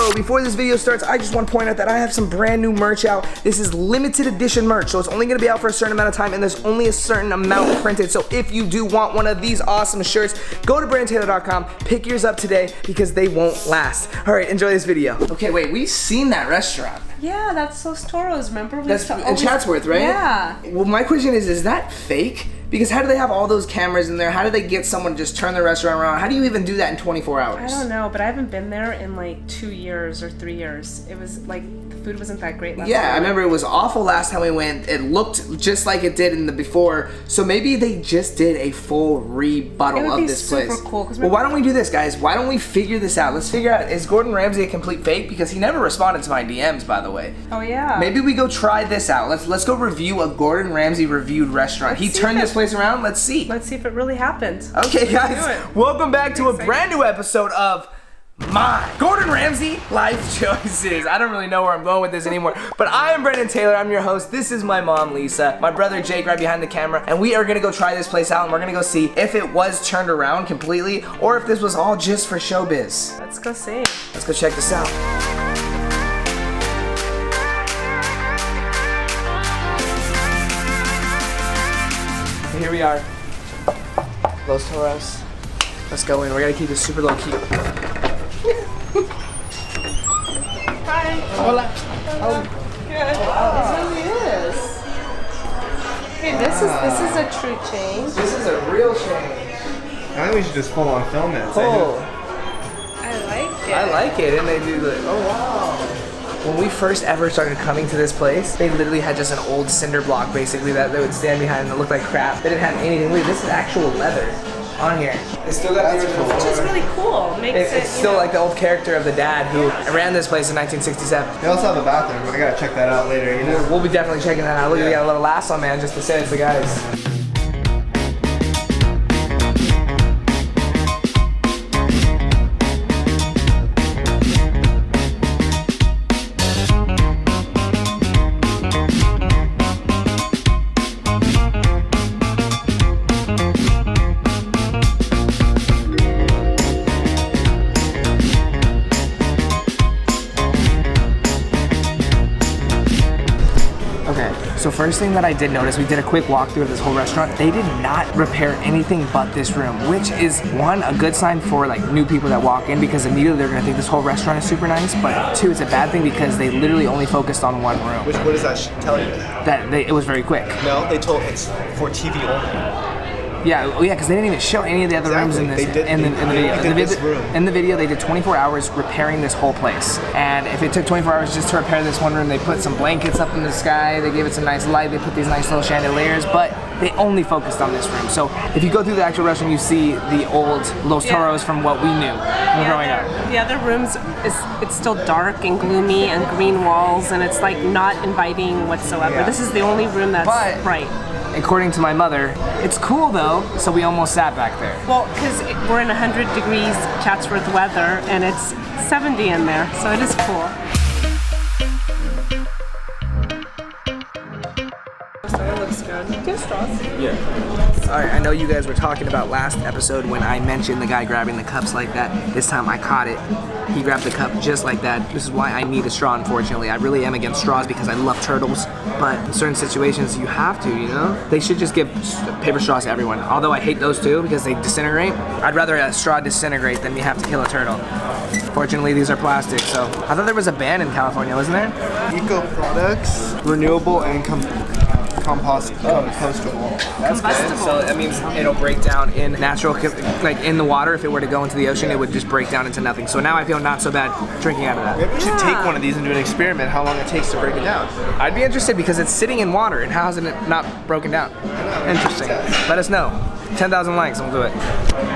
So before this video starts, I just want to point out that I have some brand new merch out. This is limited edition merch, so it's only going to be out for a certain amount of time, and there's only a certain amount printed. So if you do want one of these awesome shirts, go to BrennenTaylor.com, pick yours up today because they won't last. All right, enjoy this video. Okay, wait, we've seen that restaurant. Yeah, that's Los Toros, remember? That's in Chatsworth, right? Yeah. Well, my question is that fake? Because how do they have all those cameras in there? How do they get someone to just turn the restaurant around? How do you even do that in 24 hours? I don't know, but I haven't been there in like 2 years or 3 years. It was like, the food wasn't that great last time. Yeah, I remember it was awful last time we went. It looked just like it did in the before. So maybe they just did a full rebuttal of this place. Super cool. Well, why don't we do this, guys? Why don't we figure this out? Let's figure out, is Gordon Ramsay a complete fake? Because he never responded to my DMs, by the way. Oh yeah. Maybe we go try this out. Let's go review a Gordon Ramsay reviewed restaurant. He turned this place around. Let's see. Let's see if it really happened. Okay, guys, welcome back to a brand new episode of my Gordon Ramsay Life Choices. I don't really know where I'm going with this anymore, but I am Brennen Taylor. I'm your host. This is my mom, Lisa, my brother Jake right behind the camera, and we are gonna go try this place out, and we're gonna go see if it was turned around completely or if this was all just for showbiz. Let's go see. Let's go check this out. Here we are. Los Toros. Let's go in. We're gonna keep it super low key. Hi. Hola. Oh, good. It really is. Hey, this is a true change. This is a real change. I think we should just full on film it. Oh. I like it. I like it, and they do the. Oh wow. When we first ever started coming to this place, they literally had just an old cinder block, basically, that they would stand behind and it looked like crap. They didn't have anything. Look, this is actual leather on here. They still got the original. Which is really cool. It's still like the old character of the dad who ran this place in 1967. They also have a bathroom. I gotta check that out later, you know? We'll be definitely checking that out. Look, we got a little lasso man just to say it's the guys. So first thing that I did notice, we did a quick walkthrough of this whole restaurant. They did not repair anything but this room, which is one, a good sign for like new people that walk in because immediately they're gonna think this whole restaurant is super nice, but two, it's a bad thing because they literally only focused on one room. What does that tell you? That it was very quick. No, they told it's for TV only. Yeah, because they didn't even show any of the other rooms in this. In the video, they did 24 hours repairing this whole place. And if it took 24 hours just to repair this one room, they put some blankets up in the sky, they gave it some nice light, they put these nice little chandeliers, but they only focused on this room. So if you go through the actual restaurant, you see the old Los Toros from what we knew growing up. The other rooms, it's still dark and gloomy and green walls, and it's like not inviting whatsoever. Yeah. This is the only room that's bright. According to my mother, it's cool though, so we almost sat back there. Well, because we're in 100 degrees Chatsworth weather, and it's 70 in there, so it is cool. That looks good. Do you have straws? Yeah. Alright, I know you guys were talking about last episode when I mentioned the guy grabbing the cups like that. This time I caught it. He grabbed the cup just like that. This is why I need a straw, unfortunately. I really am against straws because I love turtles, but in certain situations you have to, you know? They should just give paper straws to everyone. Although I hate those too because they disintegrate. I'd rather a straw disintegrate than you have to kill a turtle. Fortunately, these are plastic, so. I thought there was a ban in California, wasn't there? Eco products, renewable and compostable. That's good. So that means it'll break down in natural, like in the water. If it were to go into the ocean, it would just break down into nothing. So now I feel not so bad drinking out of that. Maybe we should take one of these and do an experiment, how long it takes to break it down. I'd be interested because it's sitting in water, and how hasn't it not broken down? Interesting. Let us know. 10,000 likes, and we'll do it.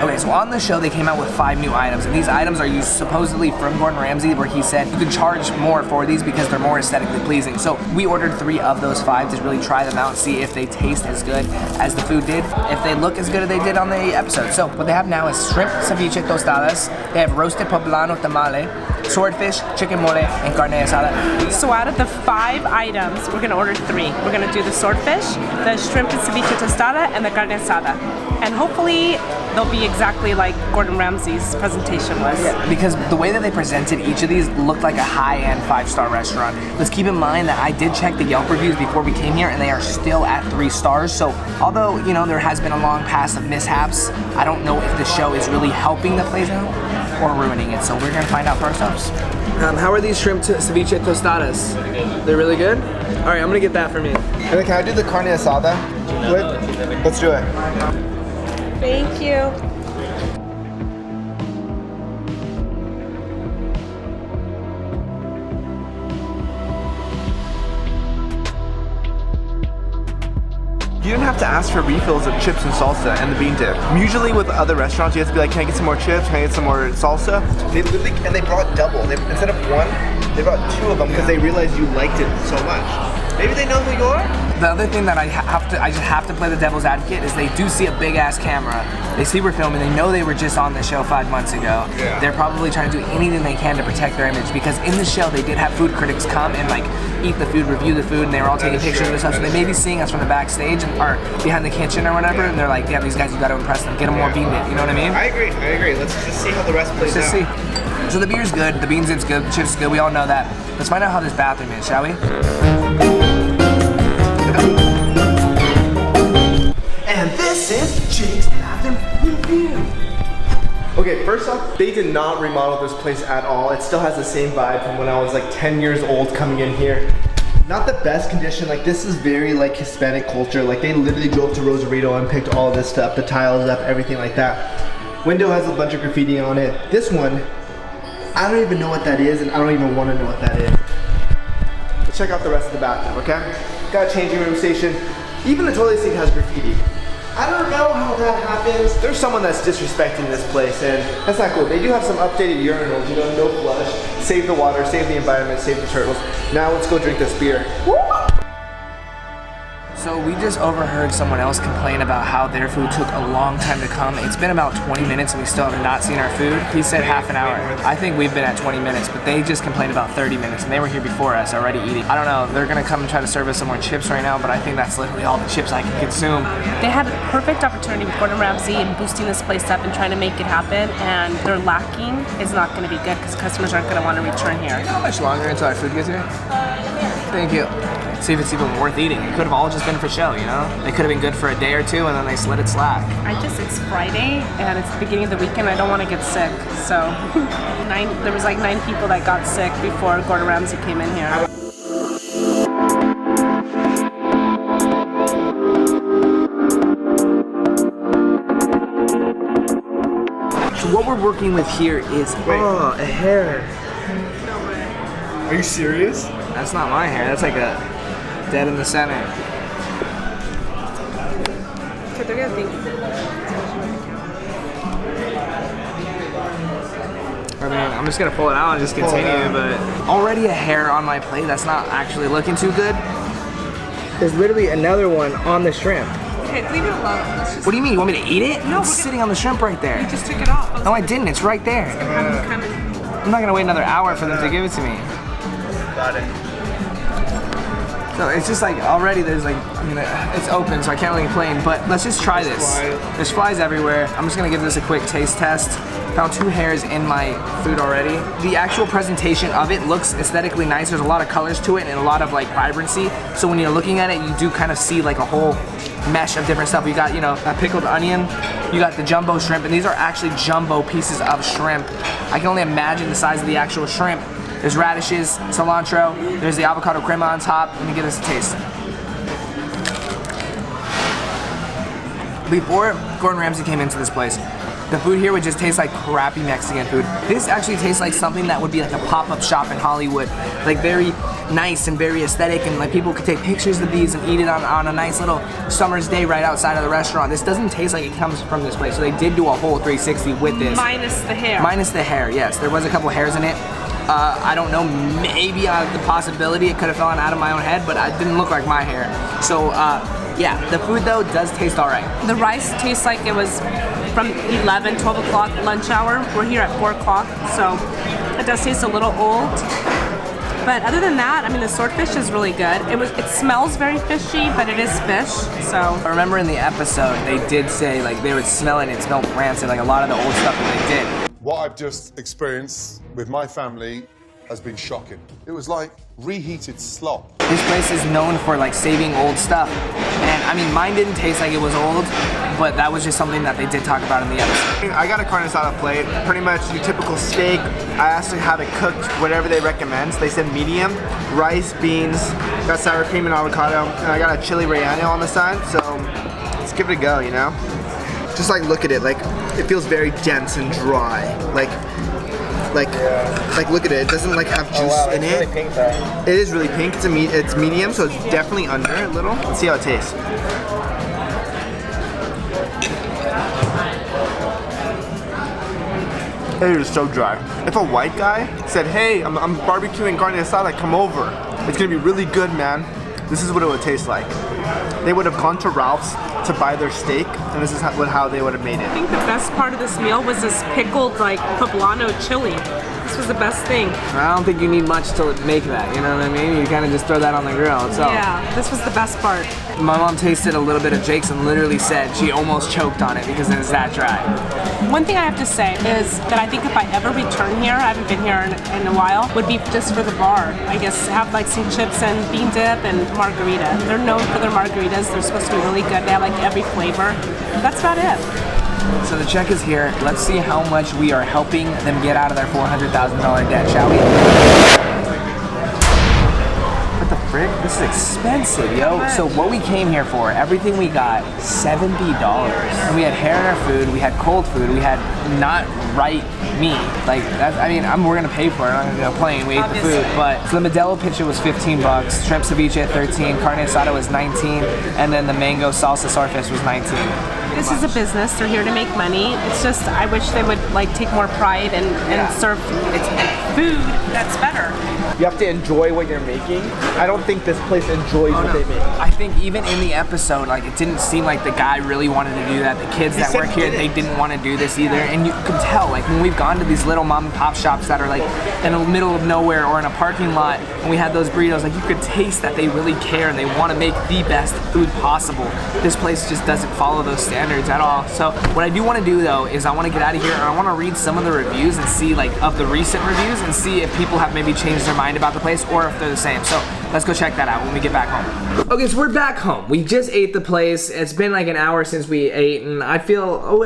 Okay, so on the show, they came out with 5 new items, and these items are used supposedly from Gordon Ramsay, where he said you can charge more for these because they're more aesthetically pleasing. So we ordered 3 of those 5 to really try them out and see if they taste as good as the food did, if they look as good as they did on the episode. So what they have now is shrimp ceviche tostadas, they have roasted poblano tamale, swordfish, chicken mole, and carne asada. So out of the 5 items, we're gonna order 3. We're gonna do the swordfish, the shrimp and ceviche tostada, and the carne asada. And hopefully they'll be exactly like Gordon Ramsay's presentation was. Because the way that they presented each of these looked like a high-end 5-star restaurant. Let's keep in mind that I did check the Yelp reviews before we came here, and they are still at 3 stars. So although, you know, there has been a long past of mishaps, I don't know if the show is really helping the place out or ruining it. So we're gonna find out for ourselves. How are these shrimp ceviche tostadas? They're really good? All right, I'm gonna get that for me. And then can I do the carne asada? Let's do it. Thank you. You didn't have to ask for refills of chips and salsa and the bean dip. Usually with other restaurants, you have to be like, can I get some more chips? Can I get some more salsa? They literally, and they brought double. Instead of 1, they brought 2 of them because they realized you liked it so much. Maybe they know who you are? The other thing that I just have to play the devil's advocate is they do see a big ass camera. They see we're filming, they know they were just on the show 5 months ago. Yeah. They're probably trying to do anything they can to protect their image because in the show they did have food critics come and like eat the food, review the food, and they were all taking pictures of stuff. So they may be seeing us from the backstage or behind the kitchen or whatever, and they're like, yeah, these guys, you gotta impress them, get them more bean dip, you know what I mean? I agree. Let's just see how the rest plays Let's out. just see. So the beer's good, the beans dip's good, the chips good, we all know that. Let's find out how this bathroom is, shall we? And this is Jake's bathroom review. Okay, first off, they did not remodel this place at all. It still has the same vibe from when I was like 10 years old coming in here. Not the best condition, like this is very like Hispanic culture. Like they literally drove to Rosarito and picked all this stuff, the tiles up, everything like that. Window has a bunch of graffiti on it. This one, I don't even know what that is and I don't even want to know what that is. Let's check out the rest of the bathroom, okay? Got a changing room station. Even the toilet seat has graffiti. I don't know how that happens. There's someone that's disrespecting this place and that's not cool. They do have some updated urinals, you know, no flush. Save the water, save the environment, save the turtles. Now let's go drink this beer. Woo! So we just overheard someone else complain about how their food took a long time to come. It's been about 20 minutes and we still have not seen our food. He said half an hour. I think we've been at 20 minutes, but they just complained about 30 minutes and they were here before us already eating. I don't know, they're gonna come and try to serve us some more chips right now, but I think that's literally all the chips I can consume. They had a perfect opportunity with Gordon Ramsay and boosting this place up and trying to make it happen, and they're lacking. It's not going to be good because customers aren't going to want to return here. How much longer until our food gets here? Thank you. See if it's even worth eating. It could have all just been for show, you know? It could have been good for a day or two and then they slid it slack. It's Friday and it's the beginning of the weekend. I don't want to get sick. So there was like 9 people that got sick before Gordon Ramsay came in here. So what we're working with here is, a hair. Are you serious? That's not my hair, that's like a dead in the center. Okay, they're gonna think. I mean, I'm just gonna pull it out and just continue, but already a hair on my plate that's not actually looking too good. There's literally another one on the shrimp. Okay, leave it alone. What do you mean? You want me to eat it? No, it's sitting on the shrimp right there. You just took it off. No, I didn't. It's right there. I'm not gonna wait another hour for them to give it to me. Got it. So it's just like already there's like, I mean, it's open so I can't really complain, but let's just try this. There's flies everywhere. I'm just gonna give this a quick taste test. Found 2 hairs in my food already. The actual presentation of it looks aesthetically nice. There's a lot of colors to it and a lot of like vibrancy. So when you're looking at it, you do kind of see like a whole mesh of different stuff. You got, you know, a pickled onion, you got the jumbo shrimp, and these are actually jumbo pieces of shrimp. I can only imagine the size of the actual shrimp. There's radishes, cilantro, there's the avocado crema on top. Let me give this a taste. Before Gordon Ramsay came into this place, the food here would just taste like crappy Mexican food. This actually tastes like something that would be like a pop-up shop in Hollywood. Like very nice and very aesthetic, and like people could take pictures of these and eat it on a nice little summer's day right outside of the restaurant. This doesn't taste like it comes from this place. So they did do a whole 360 with this. Minus the hair. Minus the hair, yes. There was a couple hairs in it. I don't know, maybe the possibility it could have fallen out of my own head, but it didn't look like my hair. So yeah, the food though does taste all right. The rice tastes like it was from 11, 12 o'clock lunch hour. We're here at 4 o'clock, so it does taste a little old. But other than that, I mean, the swordfish is really good. It smells very fishy, but it is fish, so. I remember in the episode, they did say, like, they would smell it and it smelled rancid, like a lot of the old stuff that they did. What I've just experienced with my family has been shocking. It was like reheated slop. This place is known for like saving old stuff. And I mean, mine didn't taste like it was old, but that was just something that they did talk about in the episode. I got a carne asada plate, pretty much your typical steak. I asked to have it cooked whatever they recommend. So they said medium, rice, beans, got sour cream and avocado, and I got a chili relleno on the side. So let's give it a go, you know? Just like look at it, like it feels very dense and dry. Like look at it. It doesn't like have juice in it. Really pink, though. It is really pink. It's medium, so it's definitely under a little. Let's see how it tastes. It is so dry. If a white guy said, "Hey, I'm barbecuing carne asada, come over. It's gonna be really good, man." This is what it would taste like. They would have gone to Ralph's to buy their steak, and this is how they would have made it. I think the best part of this meal was this pickled, like, poblano chili. This was the best thing. I don't think you need much to make that, you know what I mean? You kind of just throw that on the grill. So. Yeah, this was the best part. My mom tasted a little bit of Jake's and literally said she almost choked on it because it is that dry. One thing I have to say is that I think if I ever return here, I haven't been here in a while, would be just for the bar. I guess have like some chips and bean dip and margarita. They're known for their margaritas. They're supposed to be really good. They have like every flavor. That's about it. So the check is here. Let's see how much we are helping them get out of their $400,000 debt, shall we? What the frick? This is expensive, yo. Right. So what we came here for, everything we got, $70. And we had hair in our food, we had cold food, we had not right meat. Like, that's, I mean, we're gonna pay for it. I'm gonna complain. We ate the food. But so the Modelo picture was $15, shrimp ceviche at 13, carne asada was 19, and then the mango salsa swordfish was 19. This is a business. They're here to make money. It's just I wish they would like take more pride and serve food that's better. You have to enjoy what you're making. I don't think this place enjoys what they make. I think even in the episode, like, it didn't seem like the guy really wanted to do that. The kids that work here, they didn't want to do this either. And you can tell, like, when we've gone to these little mom and pop shops that are like in the middle of nowhere or in a parking lot, and we had those burritos, like, you could taste that they really care and they want to make the best food possible. This place just doesn't follow those standards at all. So what I do want to do though is I want to get out of here and I want to read some of the reviews and see, like, of the recent reviews and see if people have maybe changed their mind about the place or if they're the same. So let's go check that out when we get back home. Okay, so we're back home. We just ate the place. It's been like an hour since we ate, and I feel all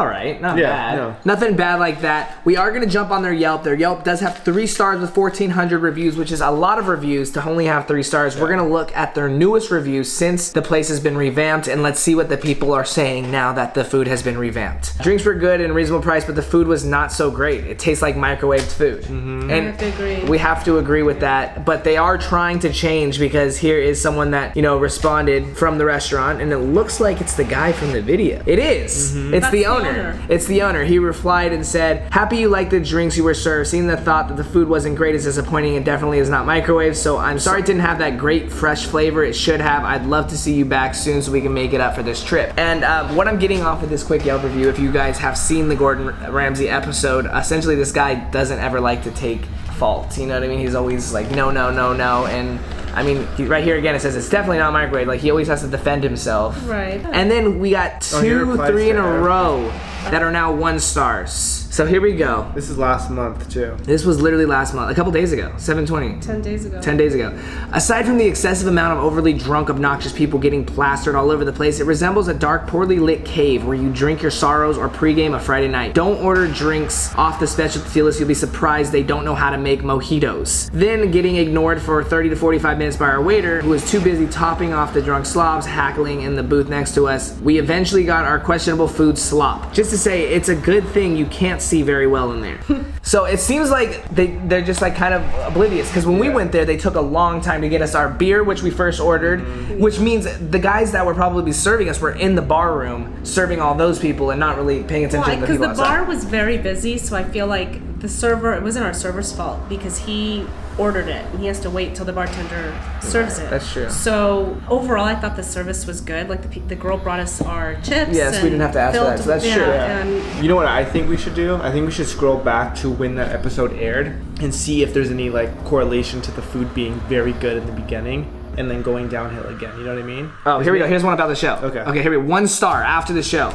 right. Not bad. No. Nothing bad like that. We are gonna jump on their Yelp. Their Yelp does have 3 stars with 1,400 reviews, which is a lot of reviews to only have 3 stars. We're gonna look at their newest reviews since the place has been revamped, and let's see what the people are saying now that the food has been revamped. Drinks were good and reasonable price, but the food was not so great. It tastes like microwaved food. And I have to agree. we have to agree with that, but they are trying to change because here is someone that, you know, responded from the restaurant, and it looks like it's the guy from the video. It is. It's That's the the owner. owner. It's the owner. He replied and said, "Happy you like the drinks you were served. Seeing the thought that the food wasn't great is disappointing and definitely is not microwave, so I'm sorry it didn't have that great fresh flavor it should have. I'd love to see you back soon so we can make it up for this trip." And what I'm getting off of this quick Yelp review, if you guys have seen the Gordon Ramsay episode, essentially this guy doesn't ever like to take fault. You know what I mean? He's always like, no, no, no, no. And I mean, right here again, it says it's definitely not microwave. Like, he always has to defend himself. Right. And then we got 2, 3 in a row that are now 1 stars. So here we go. This is last month too. This was literally last month, a couple days ago, 7/20. 10 days ago. 10 days ago. Aside from the excessive amount of overly drunk, obnoxious people getting plastered all over the place, it resembles a dark, poorly lit cave where you drink your sorrows or pregame a Friday night. Don't order drinks off the specialty list. You'll be surprised they don't know how to make mojitos. Then getting ignored for 30 to 45 minutes by our waiter, who was too busy topping off the drunk slobs hackling in the booth next to us. We eventually got our questionable food slop. Just to say, it's a good thing you can't see very well in there. So it seems like they're just like kind of oblivious, because when we went there, they took a long time to get us our beer, which we first ordered, which means the guys that were probably serving us were in the bar room serving all those people and not really paying attention to the Because people the outside. bar was very busy, so I feel like the server, it wasn't our server's fault because he ordered it and he has to wait till the bartender serves it. That's true. So overall, I thought the service was good. Like the girl brought us our chips. Yes, we didn't have to ask for that, so that's true. And You know what I think we should do? I think we should scroll back to to when that episode aired and see if there's any like correlation to the food being very good in the beginning and then going downhill again. You know what I mean? Oh, here we go. Here's one about the show. Okay, here we go. 1 star after the show.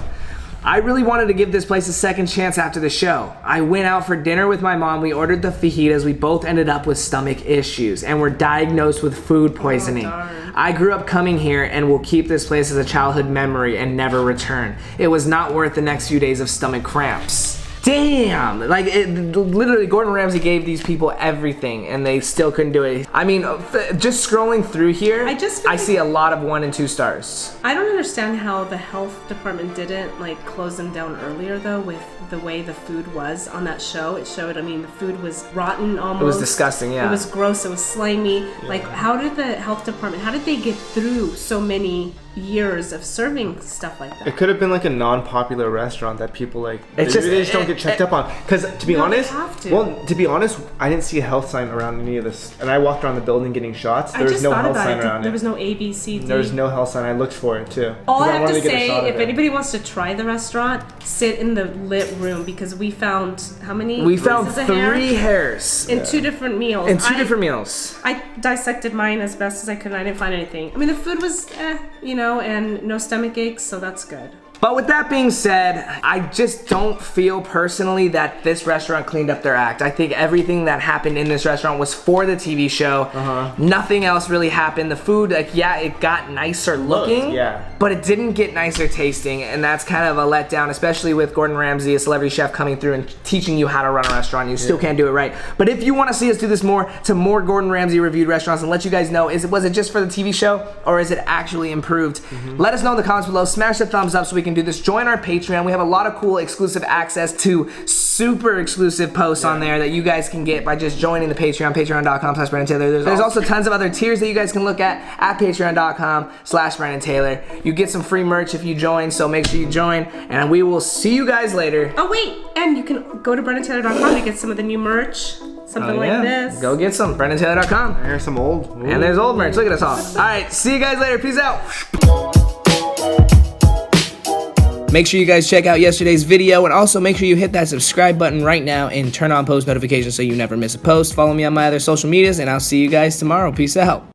I really wanted to give this place a second chance after the show. I went out for dinner with my mom. We ordered the fajitas. We both ended up with stomach issues and were diagnosed with food poisoning. I grew up coming here and will keep this place as a childhood memory and never return. It was not worth the next few days of stomach cramps. Damn! Like, literally, Gordon Ramsay gave these people everything, and they still couldn't do it. I mean, just scrolling through here, I see a lot of 1 and 2 stars. I don't understand how the health department didn't, like, close them down earlier, though, with the way the food was on that show. It showed, I mean, the food was rotten almost. It was disgusting, yeah. It was gross, it was slimy. Yeah. Like, how did the health department, how did they get through so many years of serving stuff like that? It could have been like a non-popular restaurant that people like they just don't get checked up on. Because to be honest, to be honest, I didn't see a health sign around any of this. And I walked around the building getting shots. There was no health sign around it. There was no A, B, C, D. There was no health sign. I looked for it too. All I have to say, if anybody wants to try the restaurant, sit in the lit room because we found how many? We found 3 hairs in 2 different meals. In 2 different meals. I dissected mine as best as I could, and I didn't find anything. I mean, the food was, you know, and no stomach aches, so that's good. But with that being said, I just don't feel personally that this restaurant cleaned up their act. I think everything that happened in this restaurant was for the TV show. Nothing else really happened. The food, like, yeah, it got nicer looking, but it didn't get nicer tasting, and that's kind of a letdown, especially with Gordon Ramsay, a celebrity chef, coming through and teaching you how to run a restaurant. You still can't do it right. But if you want to see us do this more Gordon Ramsay reviewed restaurants and let you guys know, was it just for the TV show or is it actually improved? Let us know in the comments below. Smash the thumbs up so we can do this. Join our Patreon. We have a lot of cool exclusive access to super exclusive posts on there that you guys can get by just joining the Patreon, patreon.com/Brennen Taylor. There's also tons of other tiers that you guys can look at patreon.com/Brennen Taylor. You get some free merch if you join, so make sure you join, and we will see you guys later. Oh wait, and you can go to BrennenTaylor.com to get some of the new merch. Something like this. Go get some. BrennenTaylor.com. Here's some old. Ooh. And there's old merch. Look at us all. All right, see you guys later. Peace out. Make sure you guys check out yesterday's video, and also make sure you hit that subscribe button right now and turn on post notifications so you never miss a post. Follow me on my other social medias, and I'll see you guys tomorrow. Peace out.